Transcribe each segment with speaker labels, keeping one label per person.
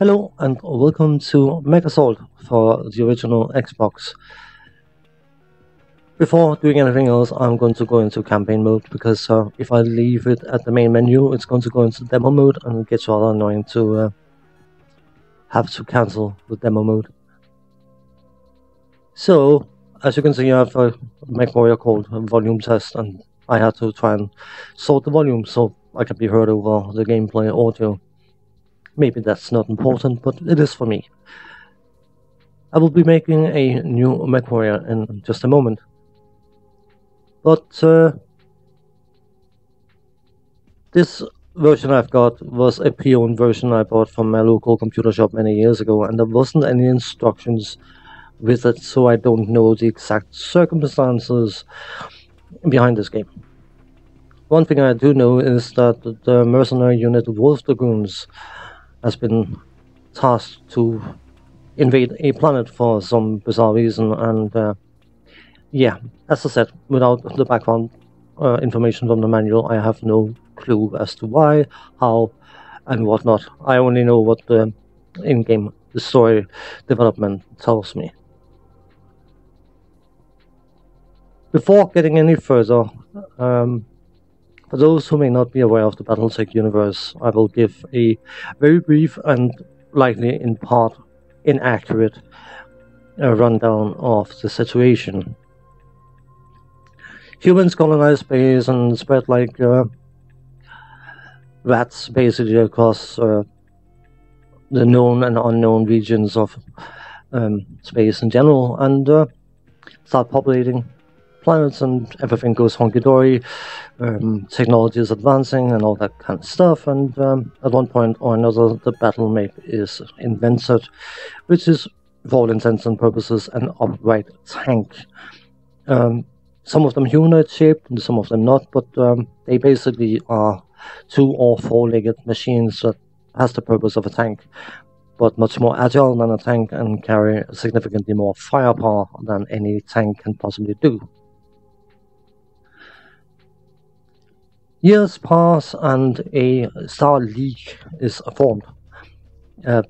Speaker 1: Hello and welcome to Mech Assault for the original Xbox. Before doing anything else, I'm going to go into campaign mode because if I leave it at the main menu, it's going to go into demo mode and it gets rather annoying to have to cancel the demo mode. So, as you can see, I have a MechWarrior called Volume Test, and I had to try and sort the volume so I can be heard over the gameplay audio. Maybe that's not important, but it is for me. I will be making a new MechWarrior in just a moment. But this version I've got was a pre-owned version I bought from my local computer shop many years ago, and there wasn't any instructions with it, so I don't know the exact circumstances behind this game. One thing I do know is that the mercenary unit Wolf Dragoons has been tasked to invade a planet for some bizarre reason, and yeah, as I said, without the background information from the manual, I have no clue as to why, how, and whatnot. I only know what the in-game story development tells me. Before getting any further, for those who may not be aware of the BattleTech universe, I will give a very brief and likely in part inaccurate rundown of the situation. Humans colonize space and spread like rats basically across the known and unknown regions of space in general, and start populating planets, and everything goes honky-dory. Technology is advancing and all that kind of stuff, and at one point or another the BattleMech is invented, which is for all intents and purposes an upright tank. Some of them humanoid shaped and some of them not, but they basically are 2- or 4-legged machines that has the purpose of a tank, but much more agile than a tank and carry significantly more firepower than any tank can possibly do. Years pass and a Star League is formed,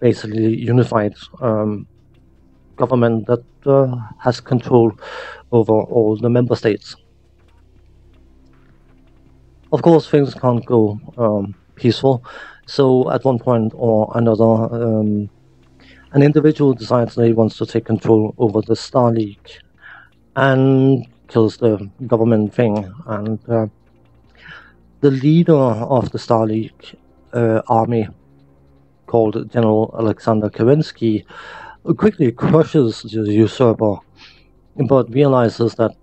Speaker 1: basically unified government that has control over all the member states. Of course, things can't go peaceful, so at one point or another, an individual decides that he wants to take control over the Star League and kills the government thing, and the leader of the Star League army, called General Alexander Kerensky, quickly crushes the usurper, but realizes that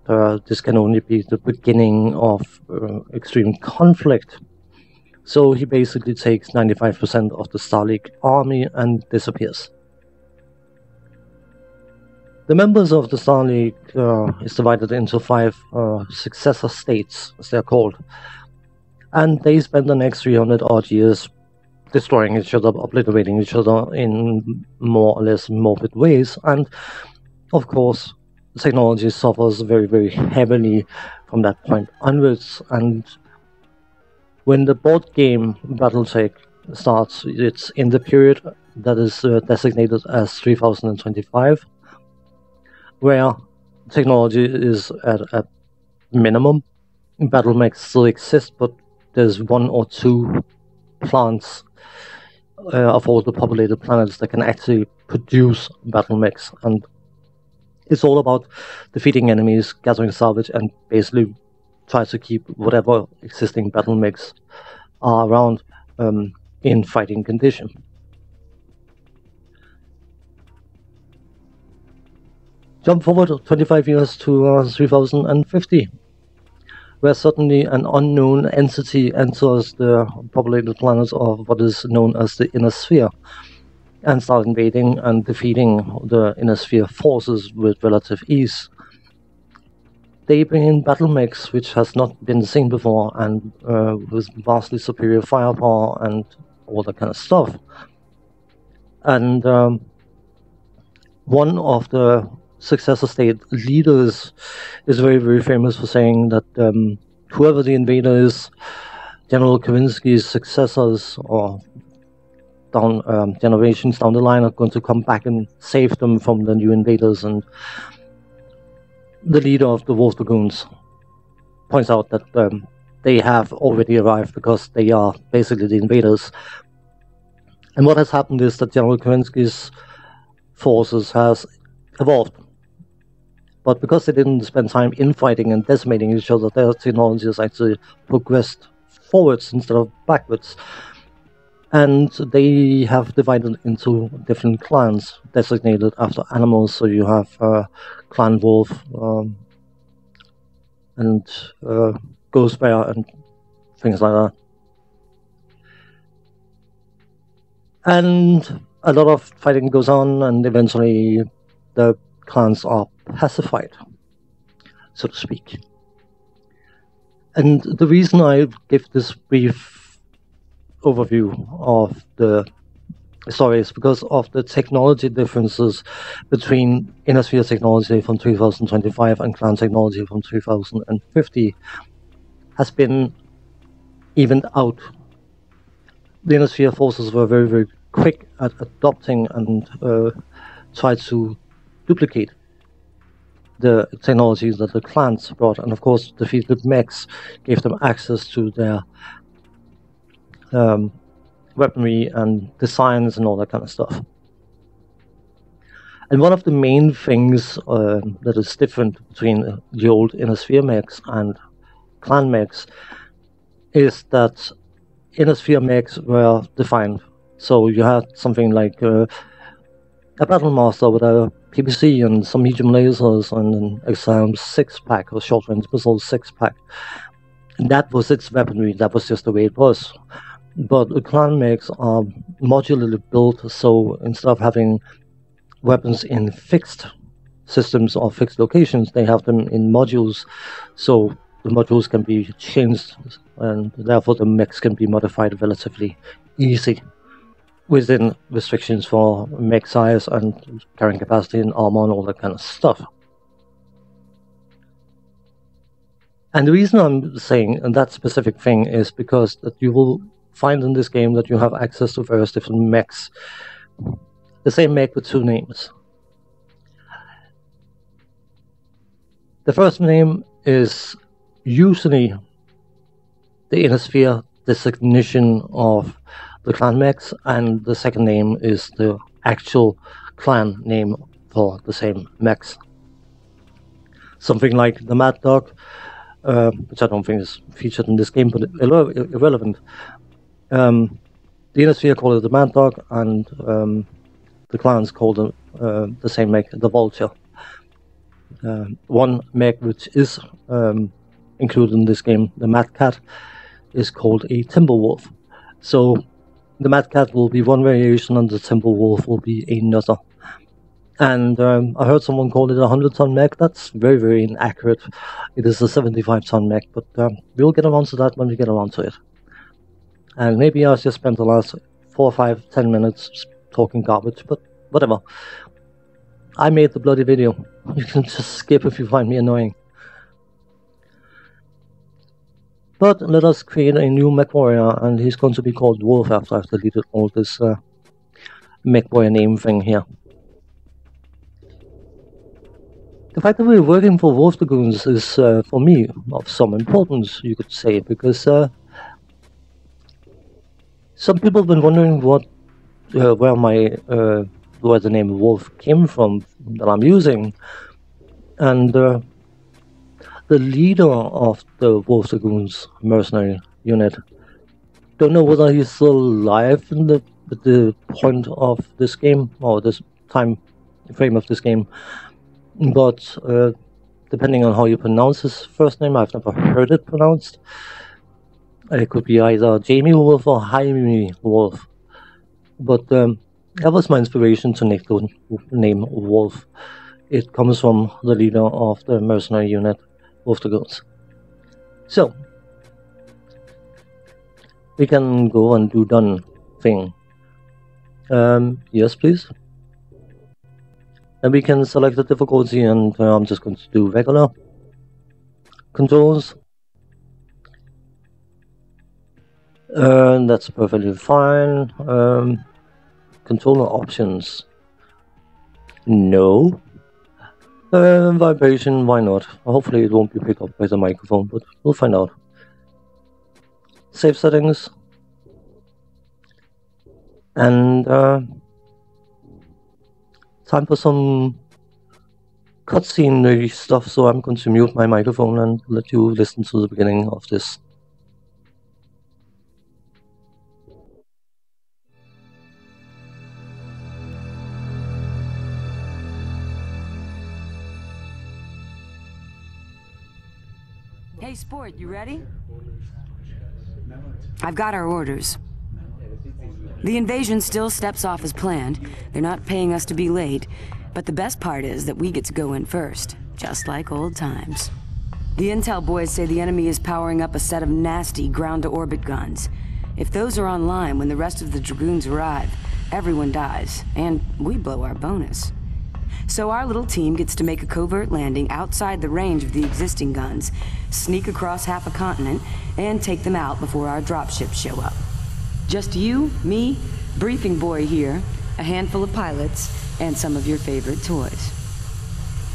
Speaker 1: this can only be the beginning of extreme conflict. So he basically takes 95% of the Star League army and disappears. The members of the Star League is divided into 5 successor states, as they're called, and they spend the next 300 odd years destroying each other, obliterating each other in more or less morbid ways, and of course technology suffers very, very heavily from that point onwards. And when the board game BattleTech starts, it's in the period that is designated as 3025, where technology is at a minimum. BattleMechs still exist, but there's 1 or 2 plants of all the populated planets that can actually produce BattleMechs, and it's all about defeating enemies, gathering salvage, and basically try to keep whatever existing BattleMechs are around in fighting condition. Jump forward 25 years to 3050. where suddenly an unknown entity enters the populated planet of what is known as the Inner Sphere, and start invading and defeating the Inner Sphere forces with relative ease. They bring in BattleMechs, which has not been seen before, and with vastly superior firepower and all that kind of stuff. And one of the successor state leaders is very, very famous for saying that whoever the invader is, General Kerensky's successors or generations down the line are going to come back and save them from the new invaders. And the leader of the Wolf Dragoons points out that they have already arrived because they are basically the invaders. And what has happened is that General Kerensky's forces has evolved. But because they didn't spend time infighting and decimating each other, their technology has actually progressed forwards instead of backwards. And they have divided into different clans designated after animals. So you have Clan Wolf and Ghost Bear and things like that. And a lot of fighting goes on, and eventually the clans are pacified, so to speak. And the reason I give this brief overview of the story is because of the technology differences between Inner Sphere technology from 2025 and clan technology from 2050 has been evened out. The Inner Sphere forces were very, very quick at adopting and tried to duplicate the technologies that the clans brought, and of course defeated mechs gave them access to their weaponry and designs and all that kind of stuff. And one of the main things that is different between the old Inner Sphere mechs and clan mechs is that Inner Sphere mechs were defined. So you had something like a Battle Master with a PPC and some medium lasers and an XM 6-pack or short range missile 6-pack. And that was its weaponry, that was just the way it was. But the clan mechs are modularly built, so instead of having weapons in fixed systems or fixed locations, they have them in modules, so the modules can be changed, and therefore the mechs can be modified relatively easy within restrictions for mech size and carrying capacity and armor and all that kind of stuff. And the reason I'm saying that specific thing is because that you will find in this game that you have access to various different mechs. The same mech with two names. The first name is usually the Inner Sphere designation of the clan mechs, and the second name is the actual clan name for the same mechs. Something like the Mad Dog, which I don't think is featured in this game, but irrelevant. The Inner Sphere call it the Mad Dog, and the clans call the same mech the Vulture. One mech which is included in this game, the Mad Cat, is called a Timberwolf. So the Mad Cat will be one variation and the Timberwolf will be another. And I heard someone call it a 100-ton mech. That's very, very inaccurate. It is a 75-ton mech, but we'll get around to that when we get around to it. And maybe I just spent the last 4, 5, 10 minutes talking garbage, but whatever. I made the bloody video. You can just skip if you find me annoying. But let us create a new MechWarrior, and he's going to be called Wolf after I've deleted all this MechWarrior name thing here. The fact that we're working for Wolf Dragoons is, for me, of some importance, you could say, because some people have been wondering where the name Wolf came from that I'm using, and the leader of the Wolf Dragoons mercenary unit, don't know whether he's still alive in the point of this game, or this time frame of this game, but depending on how you pronounce his first name, I've never heard it pronounced. It could be either Jamie Wolf or Jaime Wolf, but that was my inspiration to make the name Wolf. It comes from the leader of the mercenary unit, Wolf Dragoons. So, we can go and do done thing. Yes, please. And we can select the difficulty, and I'm just going to do regular controls. And that's perfectly fine. controller options. No. Vibration, why not? Hopefully it won't be picked up by the microphone, but we'll find out. Save settings. And time for some cutscene stuff, so I'm going to mute my microphone and let you listen to the beginning of this.
Speaker 2: Hey, Sport, you ready? I've got our orders. The invasion still steps off as planned. They're not paying us to be late, but the best part is that we get to go in first, just like old times. The intel boys say the enemy is powering up a set of nasty ground-to-orbit guns. If those are online when the rest of the Dragoons arrive, everyone dies, and we blow our bonus. So our little team gets to make a covert landing outside the range of the existing guns, sneak across half a continent, and take them out before our dropships show up. Just you, me, briefing boy here, a handful of pilots, and some of your favorite toys.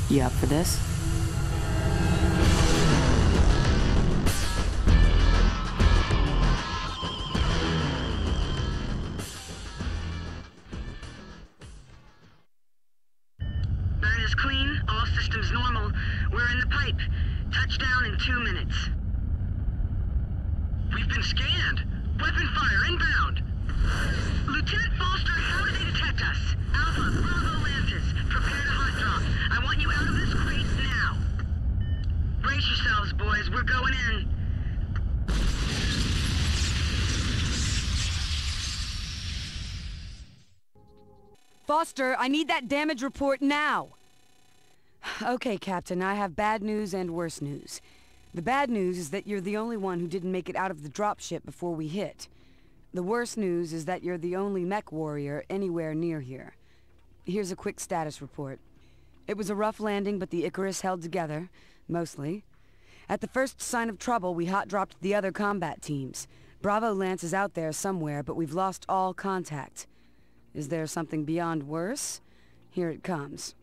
Speaker 2: You up for this?
Speaker 3: Clean, all systems normal. We're in the pipe. Touchdown in 2 minutes. We've been scanned. Weapon fire inbound. Lieutenant Foster, how do they detect us? Alpha, Bravo, Lantis. Prepare to hot drop. I want you out of this crate now. Brace yourselves, boys. We're going in.
Speaker 2: Foster, I need that damage report now. Okay, Captain, I have bad news and worse news. The bad news is that you're the only one who didn't make it out of the dropship before we hit. The worst news is that you're the only MechWarrior anywhere near here. Here's a quick status report. It was a rough landing, but the Icarus held together, mostly. At the first sign of trouble, we hot-dropped the other combat teams. Bravo Lance is out there somewhere, but we've lost all contact. Is there something beyond worse? Here it comes.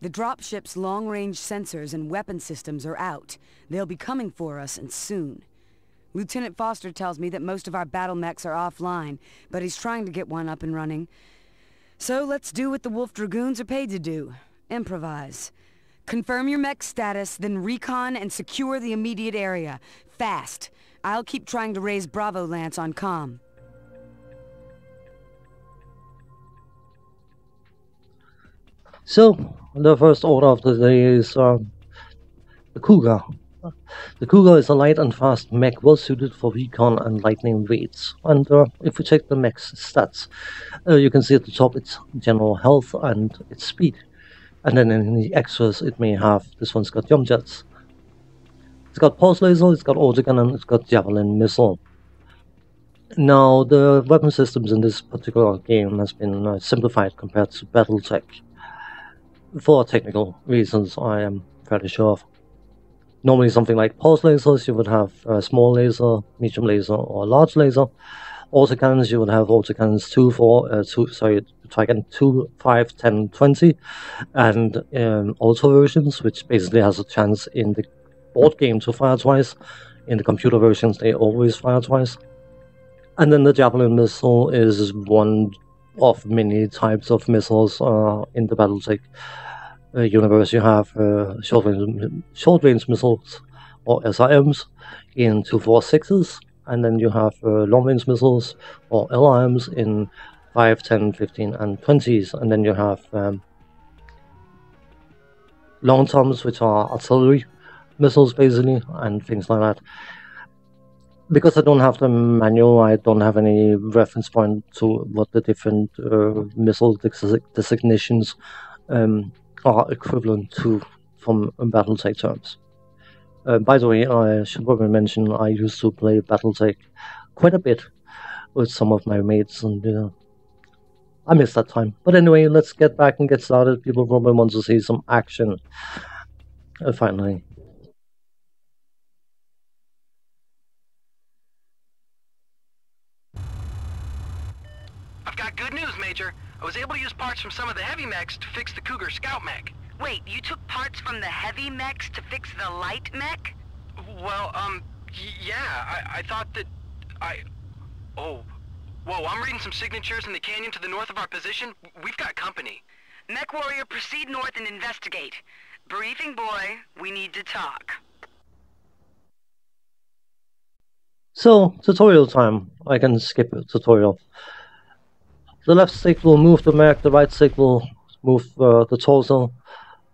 Speaker 2: The dropship's long-range sensors and weapon systems are out. They'll be coming for us, and soon. Lieutenant Foster tells me that most of our battle mechs are offline, but he's trying to get one up and running. So let's do what the Wolf Dragoons are paid to do. Improvise. Confirm your mech status, then recon and secure the immediate area. Fast. I'll keep trying to raise Bravo Lance on comm.
Speaker 1: So, the first order of the day is the Cougar. The Cougar is a light and fast mech well suited for recon and lightning raids. And if we check the mech's stats, you can see at the top its general health and its speed. And then in the extras it may have, this one's got jump jets. It's got pulse laser, it's got autogun, and it's got javelin missile. Now, the weapon systems in this particular game has been simplified compared to BattleTech. For technical reasons, I am fairly sure of. Normally something like pulse lasers, you would have a small laser, medium laser, or large laser. Autocannons, you would have autocannons 2, 5, 10, 20. And auto versions, which basically has a chance in the board game to fire twice. In the computer versions, they always fire twice. And then the javelin missile is one of many types of missiles in the BattleTech universe. You have short-range missiles, or SRMs, in 246s, and then you have long-range missiles, or LRMs, in 5, 10, 15, and 20s, and then you have long toms, which are artillery missiles, basically, and things like that. Because I don't have the manual, I don't have any reference point to what the different missile designations are equivalent to from BattleTech terms. By the way, I should probably mention I used to play BattleTech quite a bit with some of my mates, and I miss that time. But anyway, let's get back and get started. People probably want to see some action. Finally.
Speaker 4: got good news, Major. I was able to use parts from some of the heavy mechs to fix the Cougar scout mech.
Speaker 2: Wait, you took parts from the heavy mechs to fix the light mech?
Speaker 4: Well, yeah, I thought that Oh. Whoa, I'm reading some signatures in the canyon to the north of our position. We've got company.
Speaker 2: MechWarrior, proceed north and investigate. Briefing boy, we need to talk.
Speaker 1: So, tutorial time. I can skip a tutorial. The left stick will move the mech, the right stick will move the torso.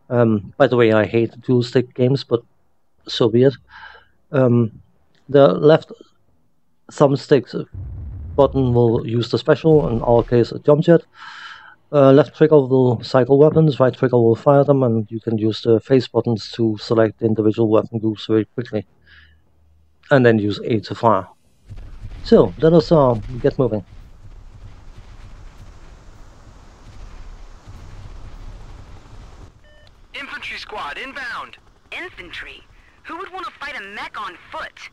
Speaker 1: By the way, I hate dual stick games, but so be it. The left thumbstick button will use the special, in our case a jump jet. Left trigger will cycle weapons, right trigger will fire them, and you can use the face buttons to select the individual weapon groups very quickly. And then use A to fire. So, let us get moving.
Speaker 4: Infantry squad, inbound!
Speaker 2: Infantry? Who would want to fight a mech on foot?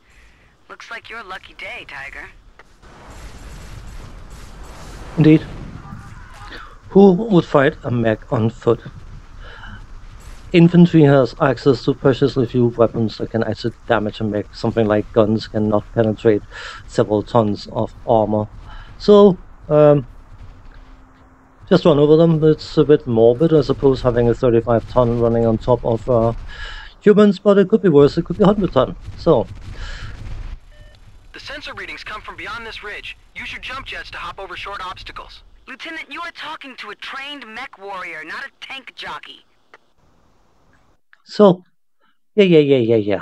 Speaker 2: Looks like your lucky day, Tiger.
Speaker 1: Indeed. Who would fight a mech on foot? Infantry has access to preciously few weapons that can actually damage a mech. Something like guns cannot penetrate several tons of armor. So, just run over them. It's a bit morbid, I suppose, having a 35-ton running on top of humans, but it could be worse. It could be 100-ton. So,
Speaker 4: the sensor readings come from beyond this ridge. Use your jump jets to hop over short obstacles.
Speaker 2: Lieutenant, you are talking to a trained mech warrior, not a tank jockey.
Speaker 1: So, yeah.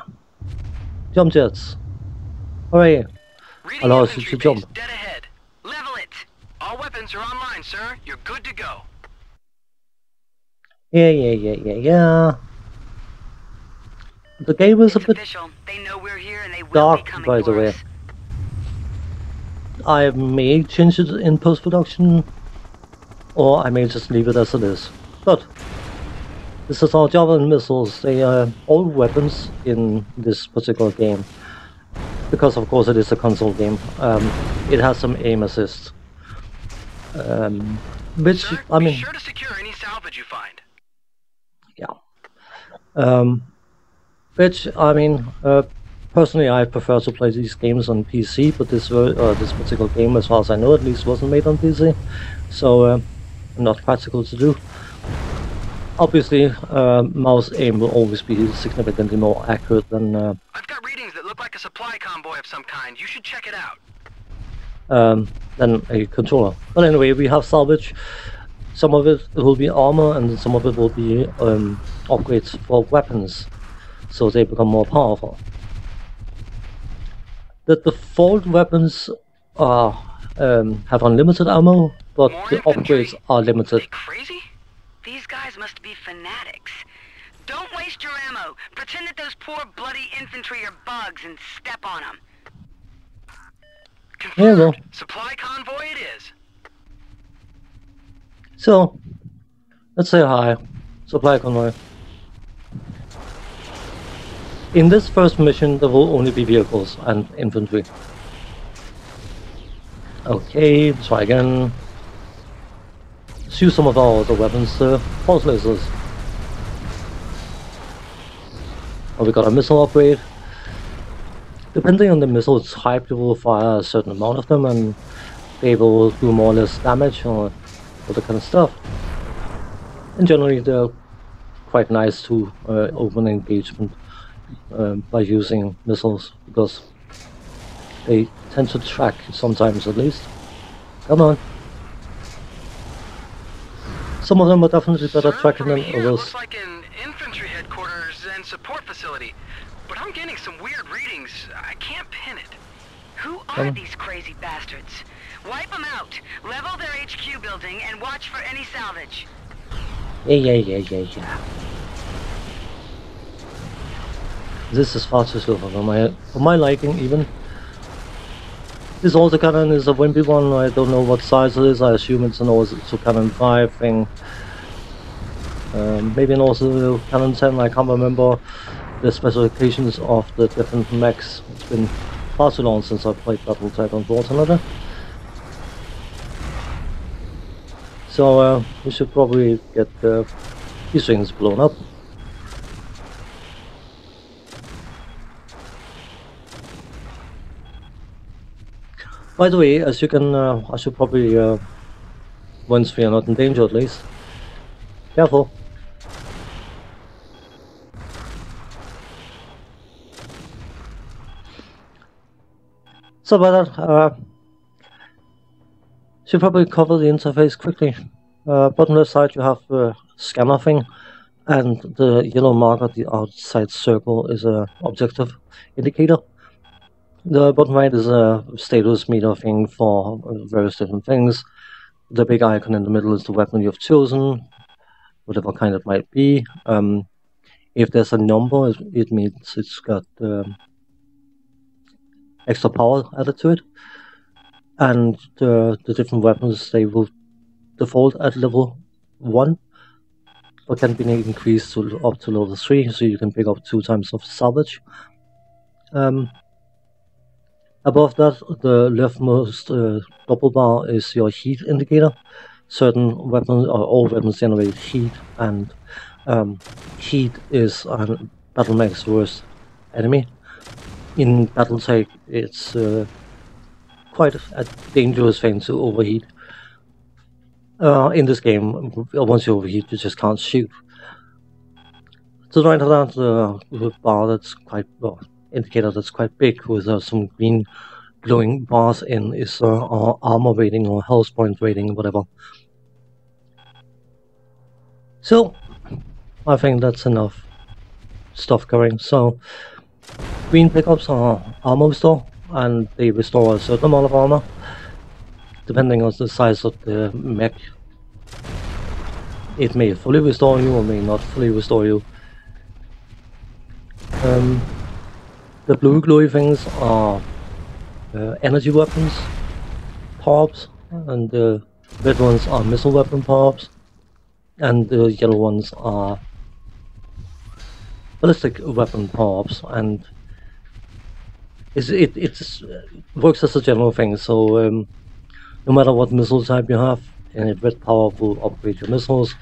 Speaker 1: Jump jets. Hooray.
Speaker 4: Reading
Speaker 1: Allow us
Speaker 4: infantry
Speaker 1: to
Speaker 4: base,
Speaker 1: jump.
Speaker 4: dead ahead. Level it! All weapons are online, sir. You're good to go.
Speaker 1: Yeah. The game is a bit
Speaker 2: official. They know we're here and they will
Speaker 1: dark,
Speaker 2: be coming
Speaker 1: by the
Speaker 2: for
Speaker 1: way.
Speaker 2: us.
Speaker 1: I may change it in post-production, or I may just leave it as it is. But this is our javelin missiles. They are all weapons in this particular game, because of course it is a console game. It has some aim assist, which
Speaker 4: Sir,
Speaker 1: I mean,
Speaker 4: be sure to secure any salvage you find.
Speaker 1: yeah. Which I mean, personally, I prefer to play these games on PC, but this particular game, as far as I know, at least wasn't made on PC, so not practical to do. Obviously, mouse aim will always be significantly more accurate than
Speaker 4: I've got readings that look like a supply convoy of some kind. You should check it out.
Speaker 1: than a controller. But anyway, we have salvage. Some of it will be armor, and some of it will be upgrades for weapons, so they become more powerful. The default weapons are have unlimited ammo, but
Speaker 4: More
Speaker 1: the
Speaker 4: infantry?
Speaker 1: upgrades are
Speaker 4: Are
Speaker 1: limited.
Speaker 4: they crazy?
Speaker 2: These guys must be fanatics. Don't waste your ammo. Pretend that those poor bloody infantry are bugs and step on them.
Speaker 1: Yeah, well.
Speaker 4: Supply convoy it is.
Speaker 1: So, let's say hi. Supply convoy. In this first mission, there will only be vehicles and infantry. Okay, try again. Let's use some of our other weapons, pulse lasers. Oh, we got a missile upgrade. Depending on the missile type, you will fire a certain amount of them, and they will do more or less damage or other kind of stuff. And generally, they're quite nice to open engagement by using missiles, because they tend to track sometimes, at least. Come on. Some of them are definitely better
Speaker 4: Sir,
Speaker 1: tracking
Speaker 4: from
Speaker 1: than
Speaker 4: here,
Speaker 1: others.
Speaker 4: looks like an infantry headquarters and support facility, but I'm getting some weird readings. I can't pin it.
Speaker 2: Who are these crazy bastards? Wipe them out, level their HQ building, and watch for any salvage.
Speaker 1: Yeah. This is far too slow for my liking, even. This autocannon is a wimpy one. I don't know what size it is. I assume it's an autocannon 5 thing. Maybe an autocannon 10. I can't remember the specifications of the different mechs. It's been far too long since I've played BattleTech, unfortunately. So we should probably get these things blown up. By the way, as you can, I should probably, once we are not in danger at least, careful. So by that, should probably cover the interface quickly. Bottom left side you have the scanner thing, and the yellow mark at the outside circle is a objective indicator. The bottom right is a status meter thing for various different things. The big icon in the middle is the weapon you've chosen, whatever kind it might be. If there's a number, it means it's got extra power added to it. And the different weapons, they will default at level 1, but can be increased up to level 3, so you can pick up 2 times of salvage. Above that, the leftmost double bar is your heat indicator. Certain weapons, or all weapons, generate heat, and heat is BattleTech's worst enemy. In BattleTech, it's quite a dangerous thing to overheat. In this game, once you overheat, you just can't shoot. To the right of that, the bar that's quite, well, indicator that's quite big with some green glowing bars in is our armor rating or health point rating, whatever. So, I think that's enough stuff going. So, green pickups are armor restore, and they restore a certain amount of armor, depending on the size of the mech. It may fully restore you or may not fully restore you. The blue glowy things are energy weapons, power-ups, and the red ones are missile weapon power-ups, and the yellow ones are ballistic weapon power-ups, and it works as a general thing, so no matter what missile type you have, any red power-up will upgrade your missiles.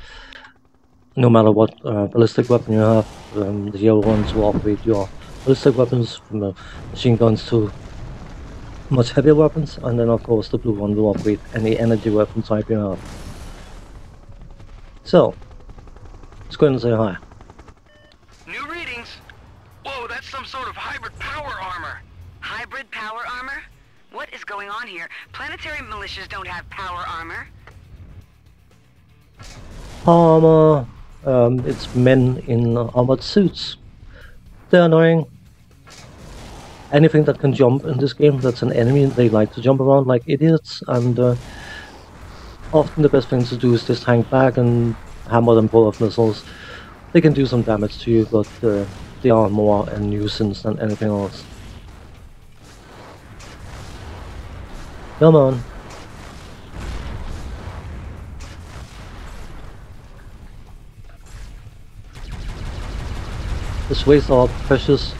Speaker 1: No matter what ballistic weapon you have, the yellow ones will upgrade your ballistic weapons from machine guns to much heavier weapons, and then of course the blue one will upgrade any energy weapon type you have. So, let's go ahead and say hi.
Speaker 4: New readings? Whoa, that's some sort of hybrid power armor.
Speaker 2: Hybrid power armor? What is going on here? Planetary militias don't have power armor.
Speaker 1: Power armor, it's men in armored suits. They're annoying. Anything that can jump in this game, that's an enemy, they like to jump around like idiots, and often the best thing to do is just hang back and hammer them full of missiles. They can do some damage to you, but they are more a nuisance than anything else. Come on. Let's waste our precious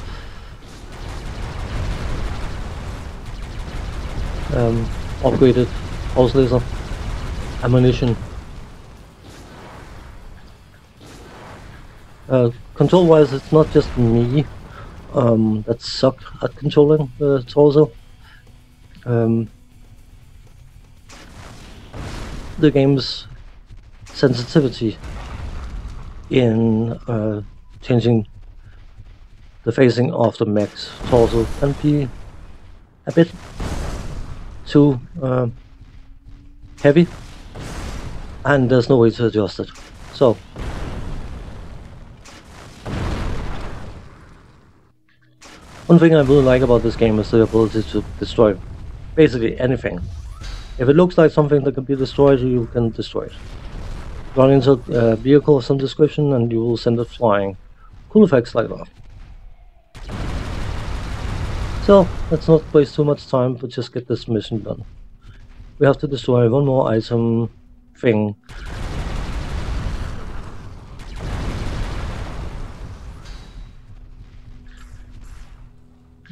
Speaker 1: upgraded pulse laser ammunition. Control wise, it's not just me that suck at controlling the torso. The game's sensitivity in changing the facing of the mech's torso can be a bit too heavy, and there's no way to adjust it. So, one thing I really like about this game is the ability to destroy basically anything. If it looks like something that can be destroyed, you can destroy it. Run into a vehicle of some description and you will send it flying. Cool effects like that. So, let's not waste too much time, but just get this mission done. We have to destroy one more item thing.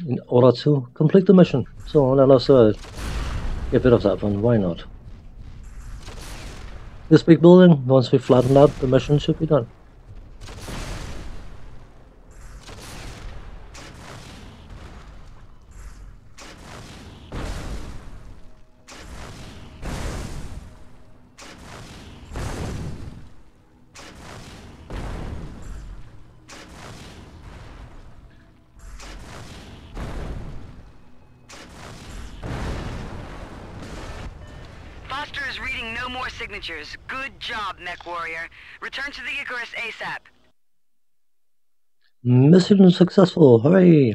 Speaker 1: In order to complete the mission. So let us get rid of that one, why not? this big building. Once we flatten out, the mission should be done.
Speaker 2: Foster is reading no more signatures. Good job, MechWarrior. Return to the Icarus ASAP.
Speaker 1: Mission successful, hooray!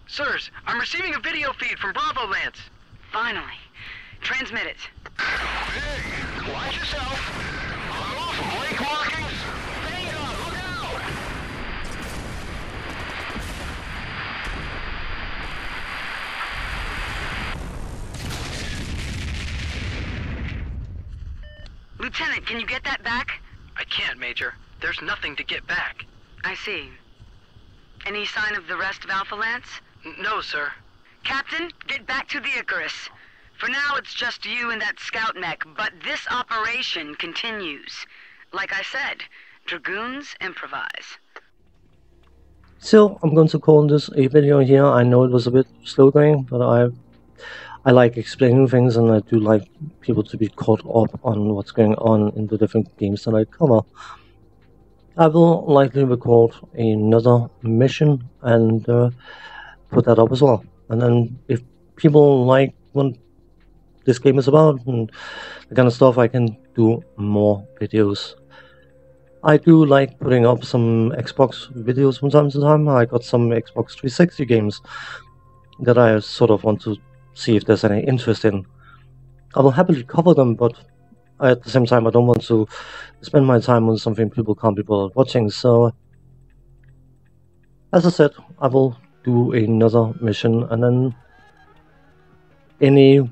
Speaker 4: Sirs, I'm receiving a video feed from Bravo Lance.
Speaker 2: Finally. Transmit it.
Speaker 4: Hey, watch yourself. I'm off Blake markings. Bang on, look out!
Speaker 2: Lieutenant, can you get that back?
Speaker 4: I can't, Major. There's nothing to get back.
Speaker 2: I see. Any sign of the rest of Alpha Lance?
Speaker 4: No, sir.
Speaker 2: Captain, get back to the Icarus. For now, it's just you and that scout mech, but this operation continues. Like I said, Dragoons improvise.
Speaker 1: So, I'm going to call this a video here. I know it was a bit slow going, but I like explaining things, and I do like people to be caught up on what's going on in the different games that I cover. I will likely record another mission and put that up as well. And then if people like what this game is about and the kind of stuff, I can do more videos. I do like putting up some Xbox videos from time to time. I got some Xbox 360 games that I sort of want to see if there's any interest in. I will happily cover them, but at the same time I don't want to spend my time on something people can't be bothered watching. So as I said, I will do another mission, and then any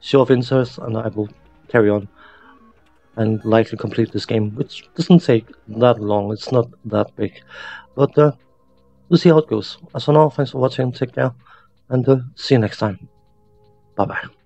Speaker 1: show of interest, and I will carry on and likely complete this game, which doesn't take that long. It's not that big, but we'll see how it goes. As for now, thanks for watching, take care, and see you next time. Bye bye.